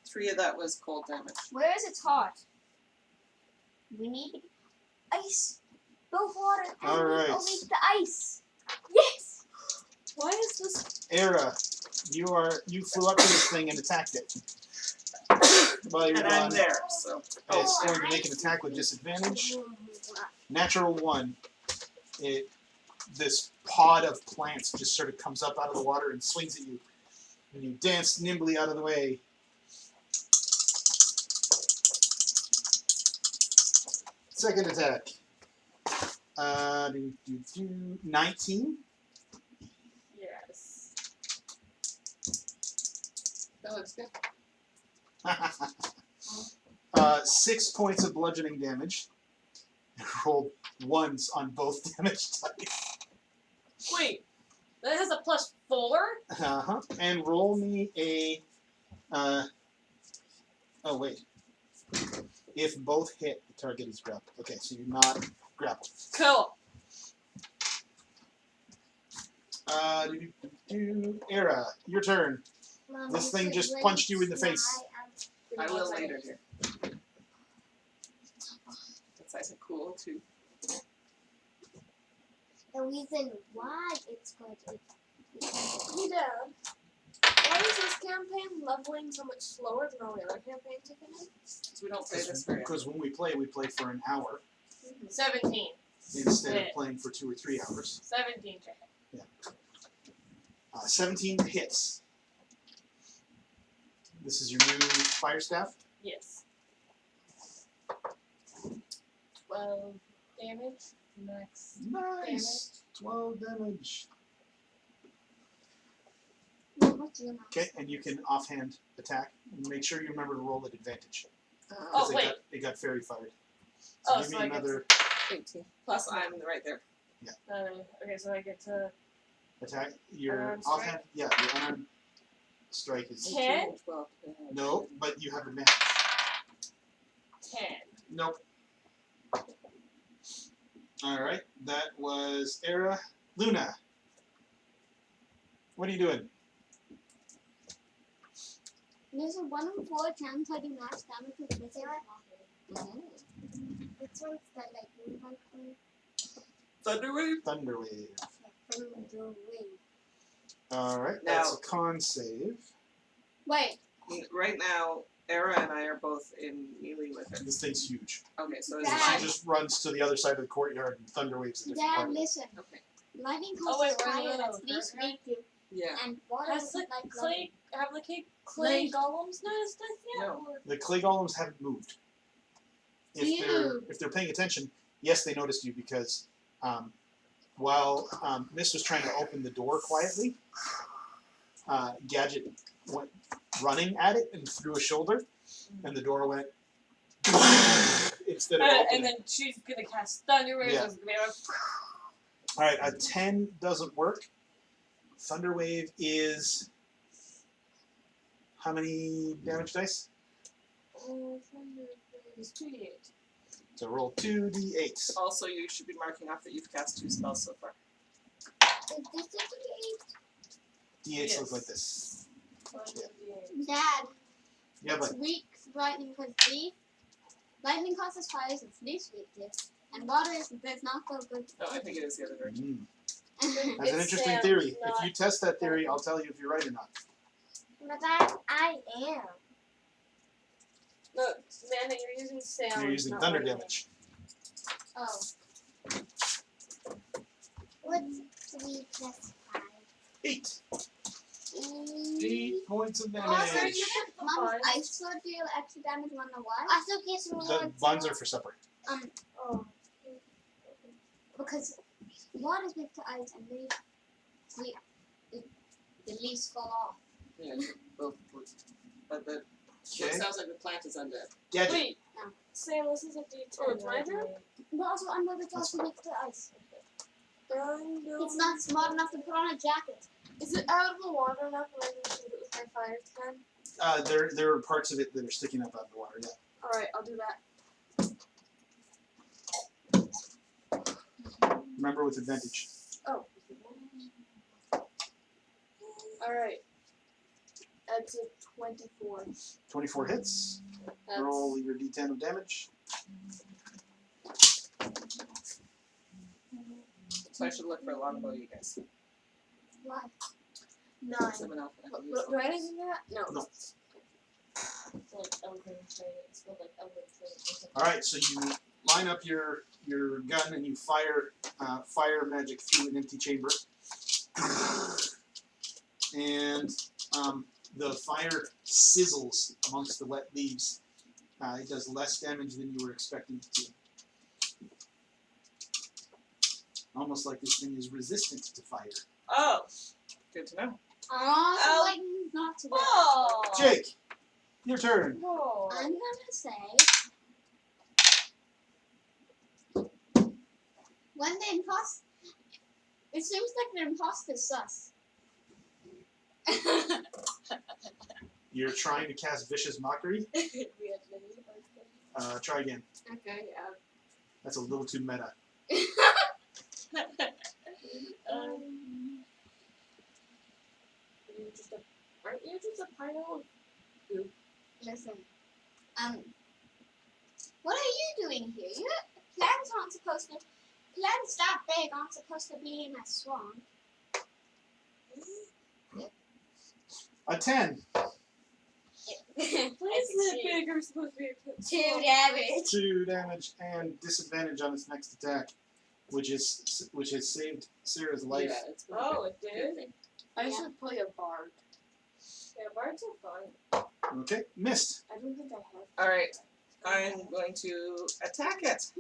3 of that was cold damage. Where is its heart? We need ice. Go water. All right. Only the ice. Yes. Why is this? Era, you flew up to this thing and attacked it. While you're And I'm gone, there, so. it's going to make an attack with disadvantage. Natural 1. This pod of plants just sort of comes up out of the water and swings at you. And you dance nimbly out of the way. Second attack. 19. Yes. That looks good. 6 points of bludgeoning damage. Rolled ones on both damage dice. Wait, that has a +4? Uh-huh. And roll me a. Oh wait. If both hit, the target is grappled. Okay, so you're not grappled. Cool. Era, your turn. Mom, This thing is just really punched you in the face. dry. I will later here. That's nice and cool too. The reason why it's good is Hey, Dad. Why is this campaign leveling so much slower than all the other campaigns have been in? Because we don't play this very often. Because when we play for an hour 17. instead Yeah. of playing for 2 or 3 hours. 17 to hit. 17 hits. This is your new fire staff. Yes. 12 damage. Max. Nice. 12 damage. Mom, what's your Okay, and you can offhand attack. Make sure you remember to roll at advantage. Oh, 'Cause wait. It got fairy fired. So Oh, give me so I get another 18. Plus I'm right there. Okay, so I get to attack. Your Unarmed strike? offhand, your unarmed strike is 10? 12. no, but you have advantage. 10. Nope. All right, that was Era. Luna, what are you doing? There's a 1 in 4 chance I do max damage with missile. Which one's the lightning one from Thunderwave? Thunderwave. the wing? All right, that's a con save. Wait, Right now, Era and I are both in melee with it. This thing's huge. Okay, so is So Dad. she just runs to the other side of the courtyard and Thunderwave's a different Dad, part of it. listen. Okay. Lightning Oh, wait, causes we're in the fire, middle that's of least her, right? weak, Yeah. and water Has isn't the like clay, have the clay golems noticed us yet? No. Or- The clay golems haven't moved. Ew. If they're paying attention, yes, they noticed you because while Miss was trying to open the door quietly, Gadget went running at it and threw a shoulder, and the door went instead of opening. and then she's gonna cast Thunderwave. Yeah. It's gonna be like, All right, a 10 doesn't work. Thunderwave is how many damage dice? It's 2d8. So roll 2d8s. Also, you should be marking off that you've cast 2 spells so far. Is this a D8s Yes. look like this. D8. Dad, Yeah, it's but weak lightning because lightning causes fires, it's least weak to. And water does not go good. No, I think it is the other direction. that's an It's interesting Sam, theory. not- If you test that theory, I'll tell you if you're right or not. But I am. No, Amanda, you're using sound. You're using not thunder lightning. damage. Oh. What's 3 plus 5? 8. 8. 8 points of Oh, damage. sorry, you have the Mom, buns. ice sword deal extra damage on the what? I still get some The buns are for supper. Oh. Because water's weak to ice and the leaves fall off. Yeah, both. But the Okay. it sounds like the plant is undead. Gadget. Wait, No. Sam, this is a D10. Oh, it's my right? turn? But also under the also weak to ice. Thunder. It's not smart enough to put on a jacket. Is it out of the water enough that I can shoot it with my fire then? There are parts of it that are sticking up out of the water. Yeah. Alright, I'll do that. Remember with advantage. Oh. Alright. That's a 24. 24 hits. That's Roll your d10 of damage. So I should look for a longbow, you guys. Why? 9. Someone else can use Do I need to do that? No. No. It's like Elven Trade. It's called like Elven Trade or something. All right, so you line up your gun and you fire magic through an empty chamber, and the fire sizzles amongst the wet leaves. It does less damage than you were expecting it to. Almost like this thing is resistant to fire. Oh, good to know. Oh, like not to bad. Oh. Jake, your turn. Oh. I'm gonna say when the imposter, it seems like the imposter's sus. You're trying to cast Vicious Mockery. We have many. Try again. Okay, yeah. That's a little too meta. Aren't you just a pile of poop? Listen, what are you doing here? Plants aren't supposed to. Plants that big aren't supposed to be in a swamp. A 10. Why is the bigger supposed to be a 2 damage. 2 damage and disadvantage on its next attack, which has saved Sarah's life. Yeah, it's pretty Oh, it did? I Yeah. should play a bard. Yeah, bards are fun. Okay, missed. I don't think I have. All right, I'm going to attack it.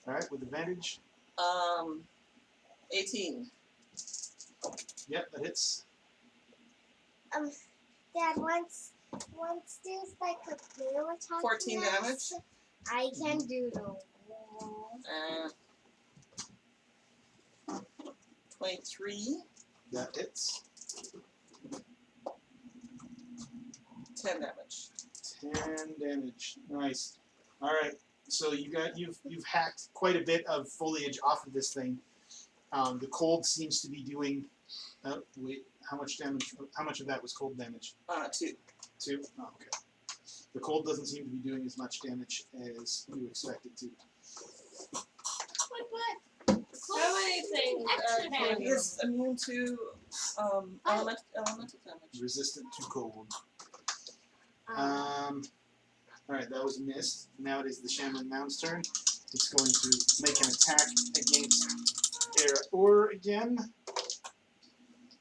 All right, with advantage. 18. Yep, that hits. Dad, once there's like a blue attack 14 damage. I can do the wall. 23. That hits. 10 damage. 10 damage. Nice. All right. So you've hacked quite a bit of foliage off of this thing. The cold seems to be doing. Wait, how much damage? How much of that was cold damage? 2. 2. Oh, okay. The cold doesn't seem to be doing as much damage as you expect it to. How many things Extra can It is immune to elemental damage. Resistant to cold. Um, All right, that was missed. Now it is the Shambling Mound's turn. It's going to make an attack against Or again.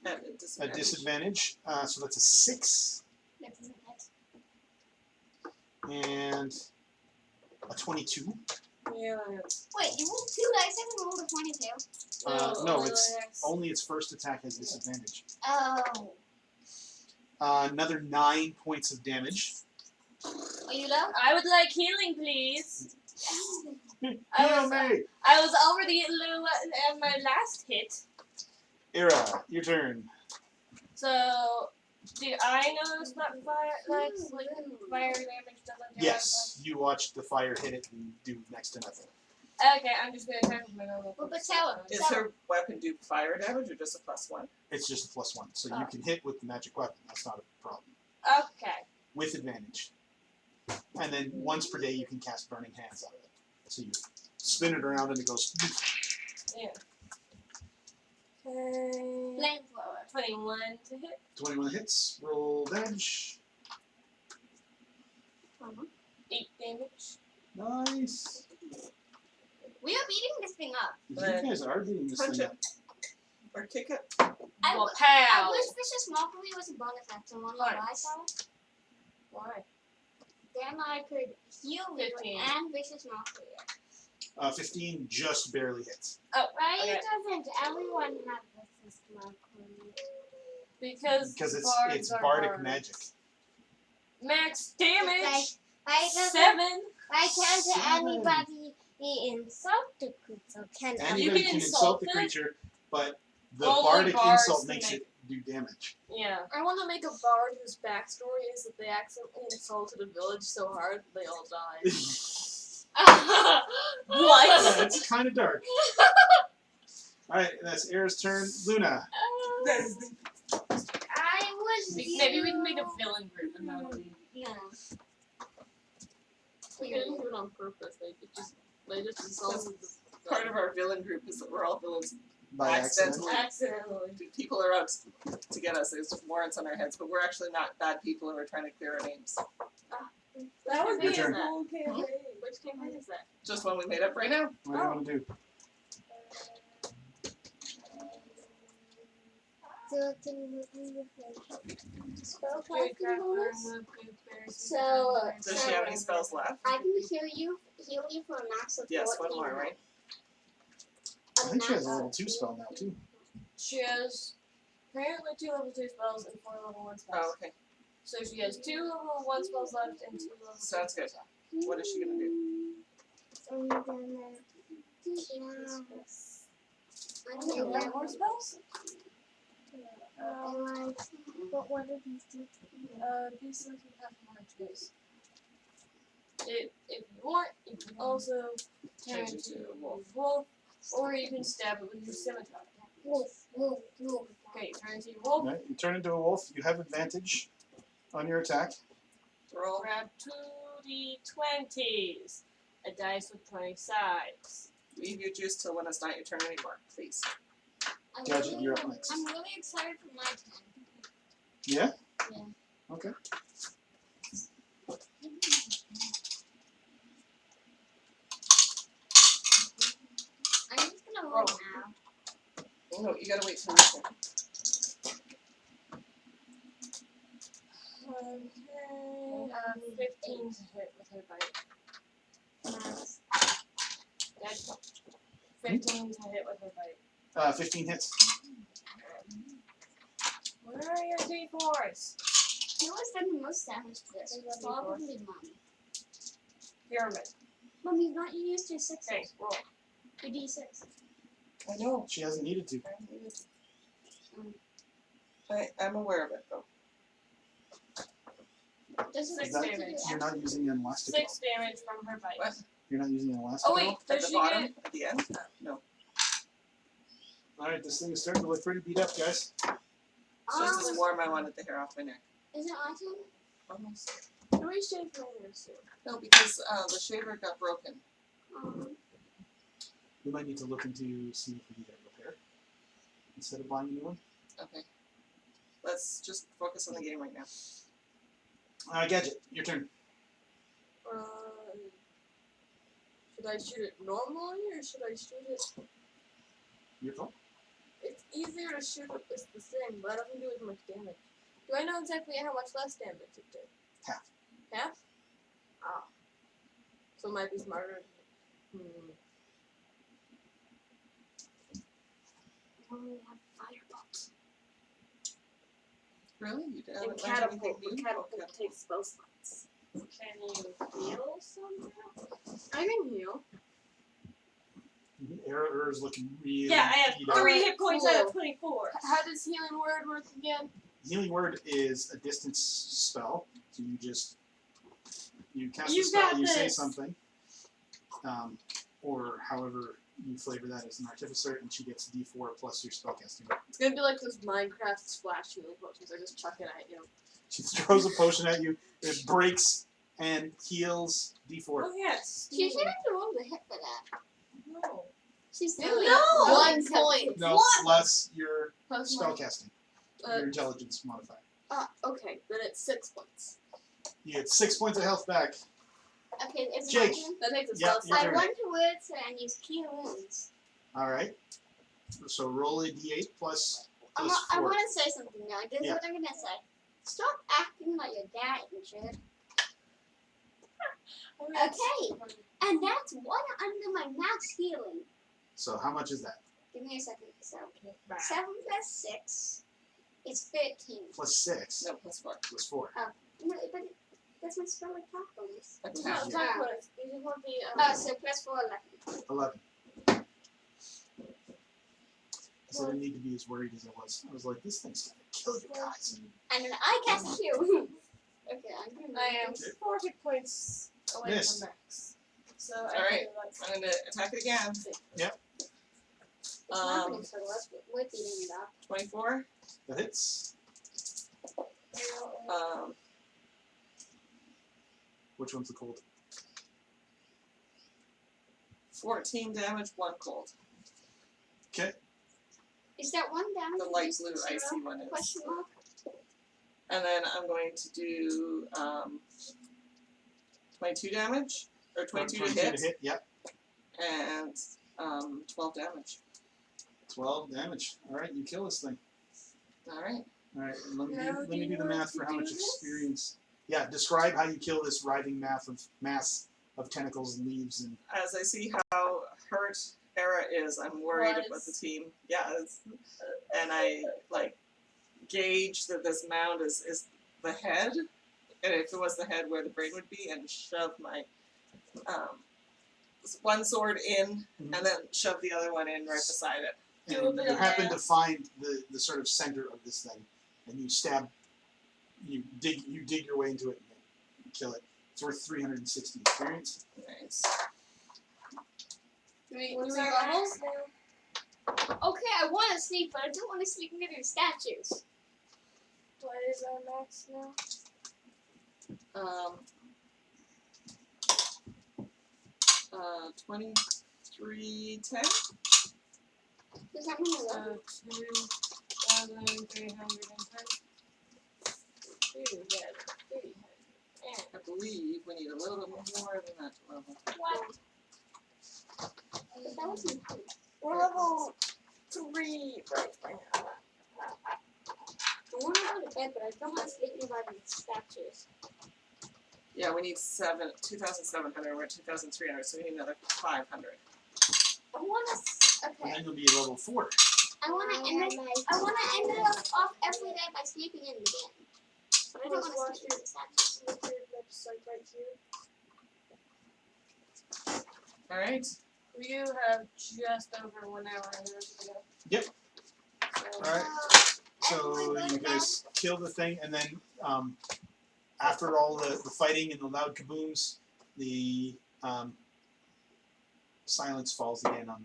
At a A disadvantage. disadvantage. So that's a 6 that doesn't hit. and a 22. Yeah. Wait, you rolled 2 dice and rolled a 22. No, it's only its first attack has disadvantage. Oh. Another 9 points of damage. Are you low? I would like healing, please. Heal me! I was already low at my last hit. Ira, your turn. So, do I notice that fire damage doesn't do Yes, you watched the fire hit it and do next to nothing. anything? Okay, I'm just gonna attack with my normal. But tell him. Is her weapon do fire damage or just a +1? It's just a +1, so you Oh. can hit with the magic weapon. That's not a problem. Okay. With advantage. And then once per day you can cast Burning Hands on it. So you spin it around and it goes. Okay. Flamethrower. 21 to hit. 21 hits. Roll damage. 8 damage. Nice. We are beating this thing up. You guys are beating this Punch thing it. up. Or kick it. I Well, I pow. wish Vicious Mockery was a bonus action on my Right. side. Why? Then I could heal you 15. and Vicious Mockery. 15 just barely hits. Oh, Why okay. doesn't everyone have this mark on it? Because bards It's are bardic bards. magic. Max damage. Why doesn't 7. why can't 7. anybody insult the creature? Can Anybody can insult the it. creature, but the Only bardic bards insult can makes make- it do damage. Yeah. I want to make a bard whose backstory is that they accidentally insulted a village so hard they all died. What? That's kind of dark. Alright, that's Era's turn. Luna. I would Maybe we can make a villain group and that'll be. Yeah. We didn't do it on purpose. They just insulted the Part of our villain group is that we're all villains. By accident. accidentally. People are out to get us. There's warrants on our heads, but we're actually not bad people and we're trying to clear our names. That would Your be turn. a cool campaign. Which campaign is that? Just one we made up right now. What do you want to do? So can we spell Good casting bonus? So, Does she have any spells left? I can heal you for a max of Yes, 14. one more, right? I think she has a level 2 spell now too. She has apparently 2 level 2 spells and 4 level 1 spells. Oh, okay. So she has 2 level 1 spells left and 2 level 2 Sounds good. spells left. What is she gonna do? I'm gonna Oh, you have more spells? but what do these do? These ones you have more choice. If you want, you can also turn Change it into to a wolf, or you can stab it with your scimitar. Wolf, wolf, wolf. Okay, turn into your wolf. Right, you turn into a wolf. You have advantage on your attack. Roll. Grab 2d20s. A dice with 20 sides. Leave your juice till when it's not your turn anymore, please. Gadget, you're up next. I'm really excited for my turn. Yeah? Yeah. Okay. I'm just gonna roll now. No, you gotta wait till your turn. Okay, 15 to hit with her bite. Dead. 15 to hit with her bite. 15 hits. Where are your d4s? Who has done the most damage to this? Probably Mom. Pyramid. Mom, you've not used your sixes. Okay, roll. Your D6. I know. She hasn't needed to. I'm aware of it though. Does it 6 have to damage. do You're not using an elastic. 6 damage from her bite. What? You're not using an elastic. Oh wait, At does the she bottom, get... at the end? No. Alright, this thing is starting to look pretty beat up, guys. It's just as warm I wanted the hair off my neck. Is it my turn? Almost. Can we shave my hair soon? No, because the shaver got broken. We might need to look into see if we need a repair instead of buying a new one. Okay. Let's just focus on the game right now. Gadget, your turn. Should I shoot it normally or should I shoot it? Your call. It's easier to shoot it with the thing, but I don't do as much damage. Do I know exactly how much less damage it did? Half. Half? Ah. So it might be smarter. I only have firebolt. Really? You And haven't learned anything catapult. new? The catapult takes spell slots. Can you heal somehow? I can heal. Error is looking really Yeah, I have beat up. 3 hit points out Cool. of 24. How does healing word work again? Healing word is a distance spell, so you cast You a spell, got you say this. something, or however you flavor that as an artificer, and she gets D4 plus your spellcasting. It's gonna be like those Minecraft splash healing potions. I just chuck it at you. She throws a potion at you, it breaks and heals D4. Oh yes. She should have rolled a hit for that. No. She's No! doing One point. No, plus your Plus my, spellcasting, your intelligence modifier. okay, then it's 6 points. You get 6 points of health back. Okay, it's Jake. my turn. That takes a Yeah, spell your I slot. turn. run towards her and use Cure Wounds. Alright. So roll a D8 plus I 4. want to say something now. This is Yeah. what I'm going to say. Stop acting like your dad and shit. Okay, and that's 1 under my max healing. So how much is that? Give me a second. So, 7 plus 6 is 13. Plus 6. No, plus 4. Plus 4. No, but that's my spell attack bonus. No, Attack. attack bonus. You just want the So plus 4, 11. 11. So I didn't need to be as worried as I was. I was like, this thing's gonna kill you guys. And then I cast Cure Wounds. Okay, I'm going to I am 4 hit points away Miss. from max. So Alright. I'm gonna attack it again. It's not going to struggle. We're beating it up. 24. That hits. Which one's the cold? 14 damage, 1 cold. Okay. Is that 1 damage? The light reduced to blue 0? icy one is. Question mark? And then I'm going to do 22 damage, or 22 to hit, Yep. and 12 damage. 12 damage. Alright, you kill this thing. Alright. Alright, let me Now do, let do me you do the want math for to how do much this? experience. Yeah, describe how you kill this writhing mass of tentacles and leaves and As I see how hurt era is. I'm worried about Was. the team. Yeah, and I like gauge that this mound is the head, and if it was the head, where the brain would be, and shove my one sword in, and then shove the other one in right beside it. Do a And bit you of happen to dance. find the sort of center of this thing, and you stab. You dig your way into it and kill it. It's worth 360 experience. Nice. Do we What's level? our max now? Okay, I want to sleep, but I don't want to sleep near the statues. What is our max now? 2310. Does that mean I love you? 2,310. I believe we need a little more than that to level. What? But that wasn't cool. We're level 3 right now. I want to go to bed, but I don't want to sleep nearby the statues. Yeah, we need 2,700. We're at 2,300, so we need another 500. I want to. And Okay. then you'll be level 4. I want to end it. I want to end it off every day by sleeping in the game. But I don't want to sleep near the statues. Look at that's like right here. All right. We do have just over 1 hour and the rest to go. Yep. So, Alright. So everyone go you to bed. guys kill the thing, and then after all the fighting and the loud kabooms, the silence falls again on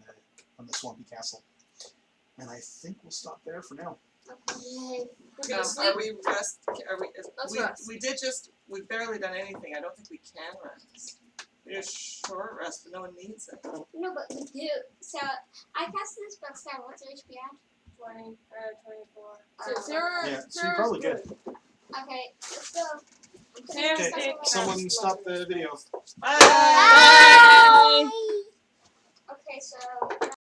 the swampy castle. And I think we'll stop there for now. Okay. We're gonna sleep. Are we rest? Are we? Let's we, rest. we did just. We've barely done anything. I don't think we can rest. We do a short rest, but no one needs it. No, but we do. So I cast this spell star. What's your HP at? 24. So Sarah, Yeah, so you're Sarah's probably good. Okay, let's go. Sarah's Okay, good. someone stop the video. Bye. Okay, so